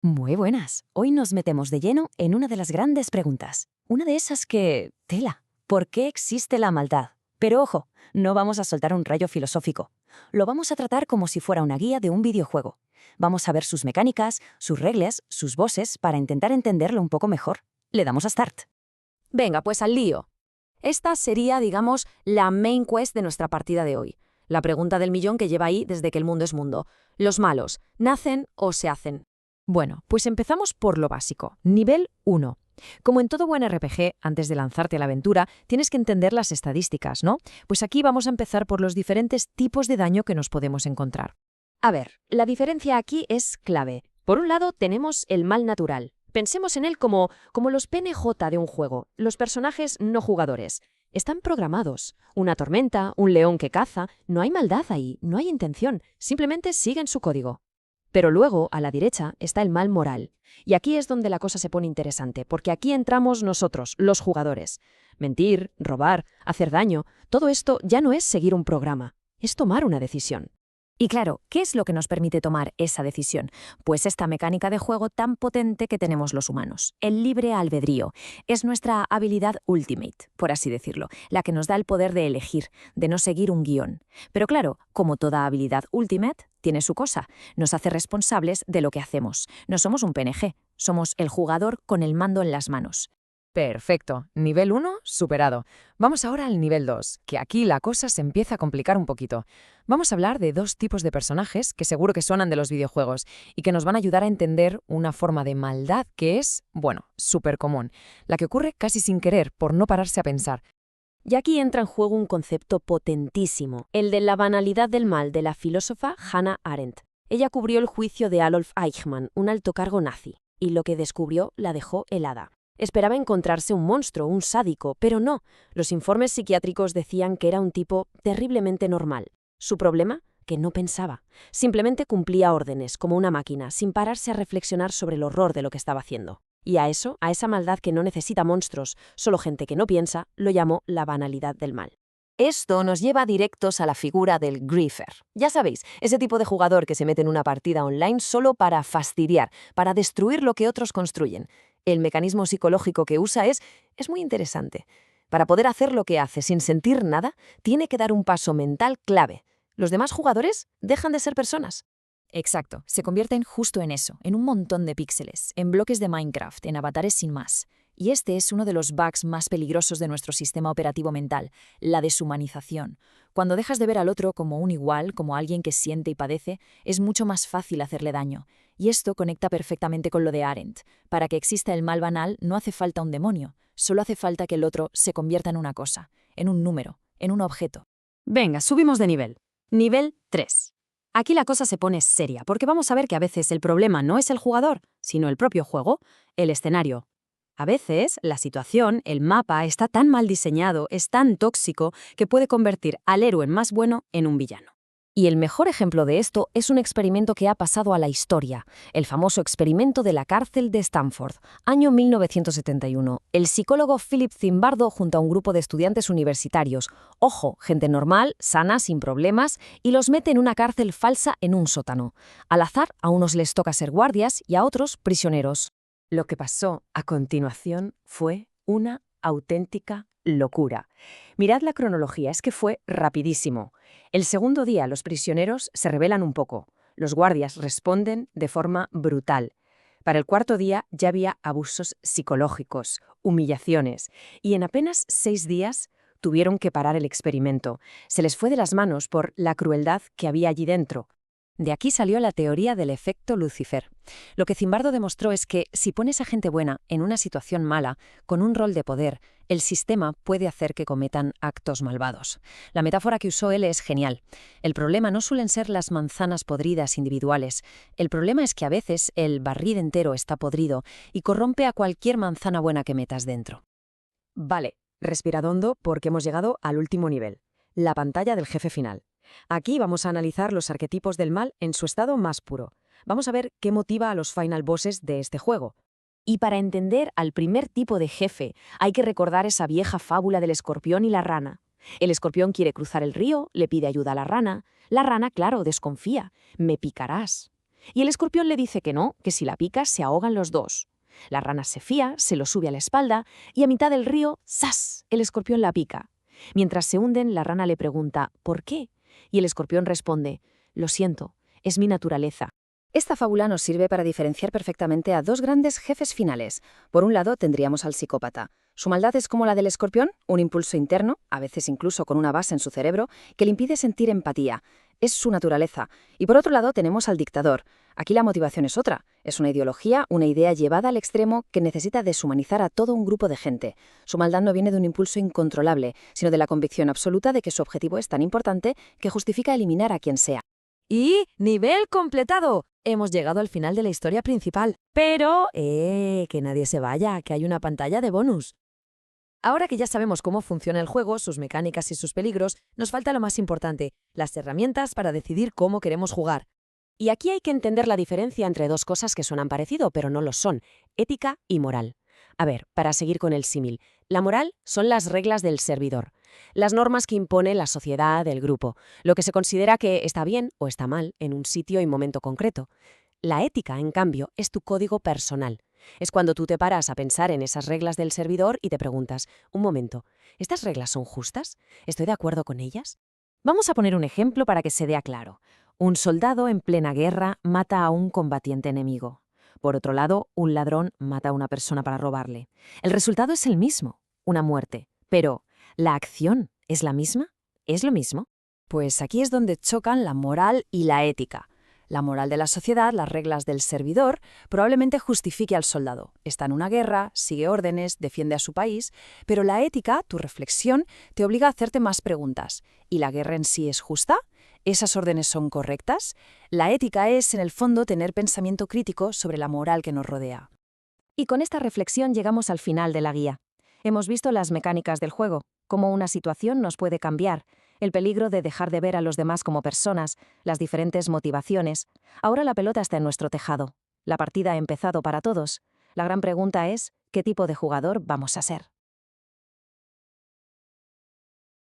Muy buenas. Hoy nos metemos de lleno en una de las grandes preguntas. Una de esas que... Tela. ¿Por qué existe la maldad? Pero ojo, no vamos a soltar un rayo filosófico. Lo vamos a tratar como si fuera una guía de un videojuego. Vamos a ver sus mecánicas, sus reglas, sus bosses para intentar entenderlo un poco mejor. Le damos a Start. Venga, pues al lío. Esta sería, digamos, la main quest de nuestra partida de hoy. La pregunta del millón que lleva ahí desde que el mundo es mundo. ¿Los malos nacen o se hacen? Bueno, pues empezamos por lo básico. Nivel 1. Como en todo buen RPG, antes de lanzarte a la aventura, tienes que entender las estadísticas, ¿no? Pues aquí vamos a empezar por los diferentes tipos de daño que nos podemos encontrar. A ver, la diferencia aquí es clave. Por un lado tenemos el mal natural. Pensemos en él como los PNJ de un juego, los personajes no jugadores. Están programados. Una tormenta, un león que caza, no hay maldad ahí, no hay intención, simplemente siguen su código. Pero luego, a la derecha, está el mal moral. Y aquí es donde la cosa se pone interesante, porque aquí entramos nosotros, los jugadores. Mentir, robar, hacer daño, todo esto ya no es seguir un programa, es tomar una decisión. Y claro, ¿qué es lo que nos permite tomar esa decisión? Pues esta mecánica de juego tan potente que tenemos los humanos. El libre albedrío. Es nuestra habilidad ultimate, por así decirlo, la que nos da el poder de elegir, de no seguir un guión. Pero claro, como toda habilidad ultimate, tiene su cosa. Nos hace responsables de lo que hacemos. No somos un PNG, somos el jugador con el mando en las manos. Perfecto. Nivel 1, superado. Vamos ahora al nivel 2, que aquí la cosa se empieza a complicar un poquito. Vamos a hablar de dos tipos de personajes que seguro que suenan de los videojuegos y que nos van a ayudar a entender una forma de maldad que es, bueno, súper común, la que ocurre casi sin querer por no pararse a pensar. Y aquí entra en juego un concepto potentísimo, el de la banalidad del mal de la filósofa Hannah Arendt. Ella cubrió el juicio de Adolf Eichmann, un alto cargo nazi, y lo que descubrió la dejó helada. Esperaba encontrarse un monstruo, un sádico, pero no. Los informes psiquiátricos decían que era un tipo terriblemente normal. ¿Su problema? Que no pensaba. Simplemente cumplía órdenes, como una máquina, sin pararse a reflexionar sobre el horror de lo que estaba haciendo. Y a esa maldad que no necesita monstruos, solo gente que no piensa, lo llamó la banalidad del mal. Esto nos lleva directos a la figura del griefer. Ya sabéis, ese tipo de jugador que se mete en una partida online solo para fastidiar, para destruir lo que otros construyen. El mecanismo psicológico que usa es muy interesante. Para poder hacer lo que hace sin sentir nada, tiene que dar un paso mental clave. Los demás jugadores dejan de ser personas. Exacto, se convierten justo en eso, en un montón de píxeles, en bloques de Minecraft, en avatares sin más. Y este es uno de los bugs más peligrosos de nuestro sistema operativo mental, la deshumanización. Cuando dejas de ver al otro como un igual, como alguien que siente y padece, es mucho más fácil hacerle daño. Y esto conecta perfectamente con lo de Arendt. Para que exista el mal banal no hace falta un demonio, solo hace falta que el otro se convierta en una cosa, en un número, en un objeto. Venga, subimos de nivel. Nivel 3. Aquí la cosa se pone seria, porque vamos a ver que a veces el problema no es el jugador, sino el propio juego, el escenario. A veces la situación, el mapa, está tan mal diseñado, es tan tóxico, que puede convertir al héroe más bueno en un villano. Y el mejor ejemplo de esto es un experimento que ha pasado a la historia, el famoso experimento de la cárcel de Stanford, año 1971. El psicólogo Philip Zimbardo junto a un grupo de estudiantes universitarios, ojo, gente normal, sana, sin problemas, y los mete en una cárcel falsa en un sótano. Al azar, a unos les toca ser guardias y a otros prisioneros. Lo que pasó a continuación fue una auténtica locura. Mirad la cronología, es que fue rapidísimo. El segundo día los prisioneros se rebelan un poco. Los guardias responden de forma brutal. Para el cuarto día ya había abusos psicológicos, humillaciones, y en apenas 6 días tuvieron que parar el experimento. Se les fue de las manos por la crueldad que había allí dentro. De aquí salió la teoría del efecto Lucifer. Lo que Zimbardo demostró es que si pones a gente buena en una situación mala, con un rol de poder, el sistema puede hacer que cometan actos malvados. La metáfora que usó él es genial. El problema no suelen ser las manzanas podridas individuales. El problema es que a veces el barril entero está podrido y corrompe a cualquier manzana buena que metas dentro. Vale, respirad hondo porque hemos llegado al último nivel, la pantalla del jefe final. Aquí vamos a analizar los arquetipos del mal en su estado más puro. Vamos a ver qué motiva a los final bosses de este juego. Y para entender al primer tipo de jefe, hay que recordar esa vieja fábula del escorpión y la rana. El escorpión quiere cruzar el río, le pide ayuda a la rana. La rana, claro, desconfía. Me picarás. Y el escorpión le dice que no, que si la pica se ahogan los dos. La rana se fía, se lo sube a la espalda y a mitad del río, ¡zas!, el escorpión la pica. Mientras se hunden, la rana le pregunta ¿por qué? Y el escorpión responde lo siento, es mi naturaleza. Esta fábula nos sirve para diferenciar perfectamente a dos grandes jefes finales. Por un lado tendríamos al psicópata. Su maldad es como la del escorpión, un impulso interno, a veces incluso con una base en su cerebro, que le impide sentir empatía. Es su naturaleza. Y por otro lado tenemos al dictador. Aquí la motivación es otra. Es una ideología, una idea llevada al extremo que necesita deshumanizar a todo un grupo de gente. Su maldad no viene de un impulso incontrolable, sino de la convicción absoluta de que su objetivo es tan importante que justifica eliminar a quien sea. Y nivel completado. Hemos llegado al final de la historia principal. Pero, que nadie se vaya, que hay una pantalla de bonus. Ahora que ya sabemos cómo funciona el juego, sus mecánicas y sus peligros, nos falta lo más importante, las herramientas para decidir cómo queremos jugar. Y aquí hay que entender la diferencia entre dos cosas que suenan parecido, pero no lo son, ética y moral. A ver, para seguir con el símil, la moral son las reglas del servidor, las normas que impone la sociedad, el grupo, lo que se considera que está bien o está mal en un sitio y momento concreto. La ética, en cambio, es tu código personal. Es cuando tú te paras a pensar en esas reglas del servidor y te preguntas, un momento, ¿estas reglas son justas? ¿Estoy de acuerdo con ellas? Vamos a poner un ejemplo para que se vea claro. Un soldado en plena guerra mata a un combatiente enemigo. Por otro lado, un ladrón mata a una persona para robarle. El resultado es el mismo, una muerte. Pero, ¿la acción es la misma? ¿Es lo mismo? Pues aquí es donde chocan la moral y la ética. La moral de la sociedad, las reglas del servidor, probablemente justifique al soldado. Está en una guerra, sigue órdenes, defiende a su país, pero la ética, tu reflexión, te obliga a hacerte más preguntas. ¿Y la guerra en sí es justa? ¿Esas órdenes son correctas? La ética es, en el fondo, tener pensamiento crítico sobre la moral que nos rodea. Y con esta reflexión llegamos al final de la guía. Hemos visto las mecánicas del juego, cómo una situación nos puede cambiar, el peligro de dejar de ver a los demás como personas, las diferentes motivaciones. Ahora la pelota está en nuestro tejado. La partida ha empezado para todos. La gran pregunta es, ¿qué tipo de jugador vamos a ser?